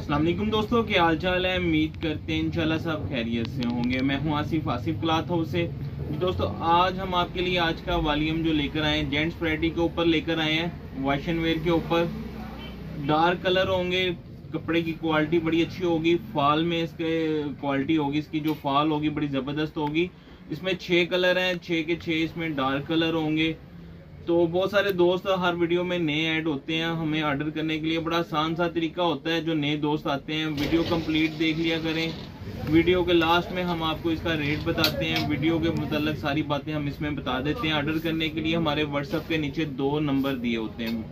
अस्सलाम वालेकुम दोस्तों, क्या हाल चाल है। उम्मीद करते हैं इंशाल्लाह सब खैरियत से होंगे। मैं हूं आसिफ क्लॉथ हाउस से। दोस्तों आज हम आपके लिए आज का वॉल्यूम जो लेकर आए हैं जेंट्स वैरायटी के ऊपर लेकर आए हैं। वॉश एंड वेयर के ऊपर डार्क कलर होंगे, कपड़े की क्वालिटी बड़ी अच्छी होगी। फॉल में इसके क्वालिटी होगी, इसकी जो फॉल होगी बड़ी ज़बरदस्त होगी। इसमें 6 कलर हैं, 6 के 6 इसमें डार्क कलर होंगे। तो बहुत सारे दोस्त हर वीडियो में नए ऐड होते हैं, हमें ऑर्डर करने के लिए बड़ा आसान सा तरीका होता है। जो नए दोस्त आते हैं वीडियो कंप्लीट देख लिया करें। वीडियो के लास्ट में हम आपको इसका रेट बताते हैं, वीडियो के मुताल्लिक सारी बातें हम इसमें बता देते हैं। ऑर्डर करने के लिए हमारे व्हाट्सएप के नीचे 2 नंबर दिए होते हैं,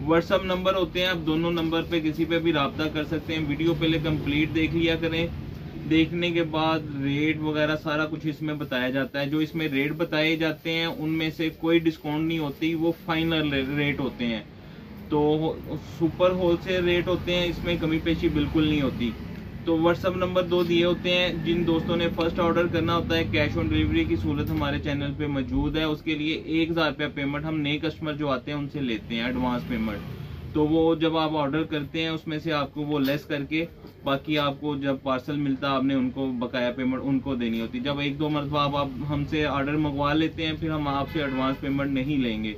व्हाट्सएप नंबर होते हैं। आप दोनों नंबर पे किसी पे भी रब्ता कर सकते हैं। वीडियो पहले कंप्लीट देख लिया करें, देखने के बाद रेट वगैरह सारा कुछ इसमें बताया जाता है। जो इसमें रेट बताए जाते हैं उनमें से कोई डिस्काउंट नहीं होती, वो फाइनल रेट होते हैं। तो सुपर होलसेल रेट होते हैं, इसमें कमी पेशी बिल्कुल नहीं होती। तो व्हाट्सअप नंबर 2 दिए होते हैं। जिन दोस्तों ने फर्स्ट ऑर्डर करना होता है, कैश ऑन डिलीवरी की सहूलत हमारे चैनल पे मौजूद है। उसके लिए 1000 रुपया पेमेंट हम नए कस्टमर जो आते हैं उनसे लेते हैं, एडवांस पेमेंट। तो वो जब आप ऑर्डर करते हैं उसमें से आपको वो लेस करके बाकी आपको जब पार्सल मिलता है आपने उनको बकाया पेमेंट उनको देनी होती। जब 1-2 मरतबा आप हमसे ऑर्डर मंगवा लेते हैं फिर हम आपसे एडवांस पेमेंट नहीं लेंगे।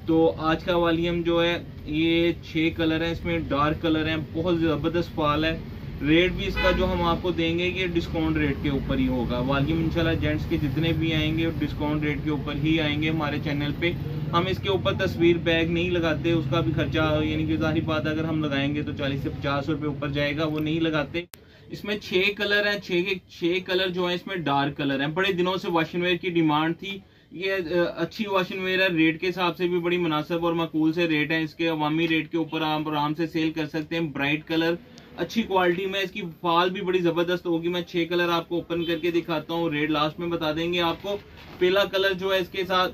तो आज का वॉल्यूम जो है ये 6 कलर हैं, इसमें डार्क कलर हैं, बहुत ज़बरदस्त फॉल है। रेट भी इसका जो हम आपको देंगे ये डिस्काउंट रेट के ऊपर ही होगा। वॉल्यूम इंशाल्लाह जेंट्स के जितने भी आएंगे डिस्काउंट रेट के ऊपर ही आएंगे हमारे चैनल पे। हम इसके ऊपर तस्वीर बैग नहीं लगाते, उसका भी खर्चा यानी कि जाहिर बात अगर हम लगाएंगे तो 40 से 50 रुपये ऊपर जाएगा, वो नहीं लगाते। इसमें 6 कलर हैं, 6 के 6 कलर जो है इसमें डार्क कलर हैं। बड़े दिनों से वॉश एंड वेयर की डिमांड थी, ये अच्छी वॉश एंड वेयर है, रेट के हिसाब से भी बड़ी मुनासिब और माकूल से रेट है इसके। अवामी रेट के ऊपर आप आराम से सेल कर सकते हैं। ब्राइट कलर अच्छी क्वालिटी में, इसकी फॉल भी बड़ी जबरदस्त होगी। मैं 6 कलर आपको ओपन करके दिखाता हूँ, रेट लास्ट में बता देंगे आपको। पहला कलर जो है इसके साथ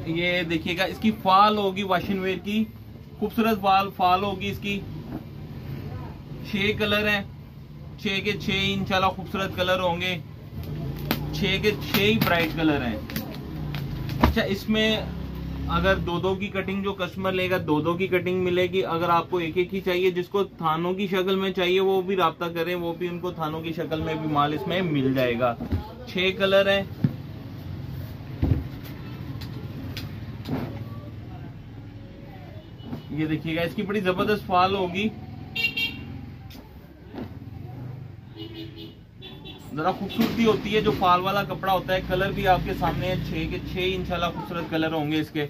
ये देखिएगा, इसकी फॉल होगी वॉश एंड वेयर की, खूबसूरत फॉल होगी इसकी। 6 कलर हैं, 6 के 6 इंशाल्लाह खूबसूरत कलर होंगे। 6 के 6 ही ब्राइट कलर हैं। अच्छा, इसमें अगर 2-2 की कटिंग जो कस्टमर लेगा 2-2 की कटिंग मिलेगी। अगर आपको 1-1 ही चाहिए, जिसको थानों की शक्ल में चाहिए वो भी राब्ता करें, वो भी उनको थानों की शक्ल में भी माल इसमें मिल जाएगा। 6 कलर हैं। ये देखिएगा, इसकी बड़ी जबरदस्त फॉल होगी, जरा खूबसूरती होती है जो फॉल वाला कपड़ा होता है। कलर भी आपके सामने है, 6 के 6 इंशाल्लाह खूबसूरत कलर होंगे इसके।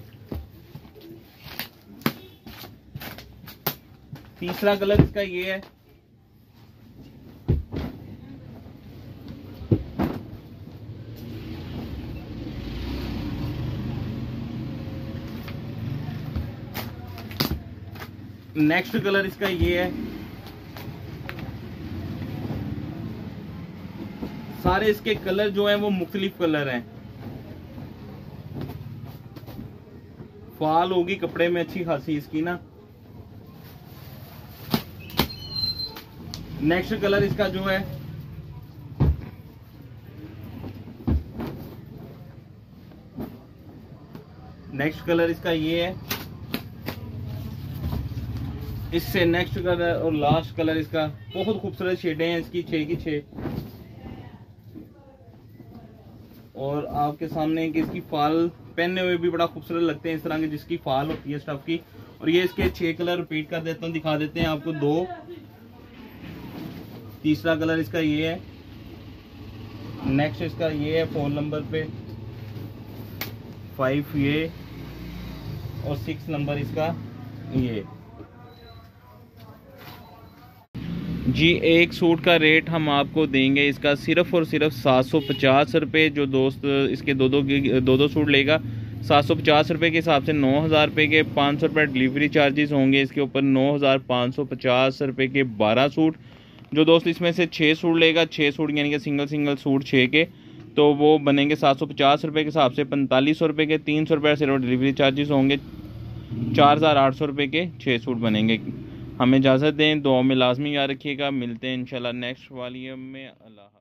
तीसरा कलर इसका ये है, नेक्स्ट कलर इसका ये है। सारे इसके कलर जो हैं वो मुख्तलिफ कलर हैं। फॉल होगी कपड़े में अच्छी खासी इसकी ना। नेक्स्ट कलर इसका जो है नेक्स्ट कलर इसका ये है। इससे नेक्स्ट कलर और लास्ट कलर इसका, बहुत खूबसूरत शेडें हैं इसकी, 6 की 6। और आपके तीसरे कि इसकी फॉल पहनने हुए भी बड़ा खूबसूरत लगते हैं, इस तरह की जिसकी फॉल होती है स्टफ की। और ये इसके 6 कलर रिपीट कर देता हूँ, दिखा देते हैं आपको 2। तीसरा कलर इसका ये है, नेक्स्ट इसका ये है 4 नंबर पे, 5 ये और 6 नंबर इसका ये। जी, एक सूट का रेट हम आपको देंगे इसका सिर्फ और सिर्फ 750 रुपये। जो दोस्त इसके 2-2 सूट लेगा 750 रुपये के हिसाब से 9000 रुपये के 500 रुपये डिलीवरी चार्जेस होंगे इसके ऊपर। 9550 रुपये के 12 सूट। जो दोस्त इसमें से 6 सूट लेगा, 6 सूट यानी कि सिंगल सूट 6 के, तो वो बनेंगे 750 रुपये के हिसाब से 4500 रुपये के। 300 रुपये सिर्फ डिलीवरी चार्जेस होंगे। 4800 रुपये के 6 सूट बनेंगे। हमें इजाज़त दें, दुआ में लाजमी याद रखिएगा। मिलते हैं इंशाल्लाह नेक्स्ट वॉल्यूम में। अल्लाह।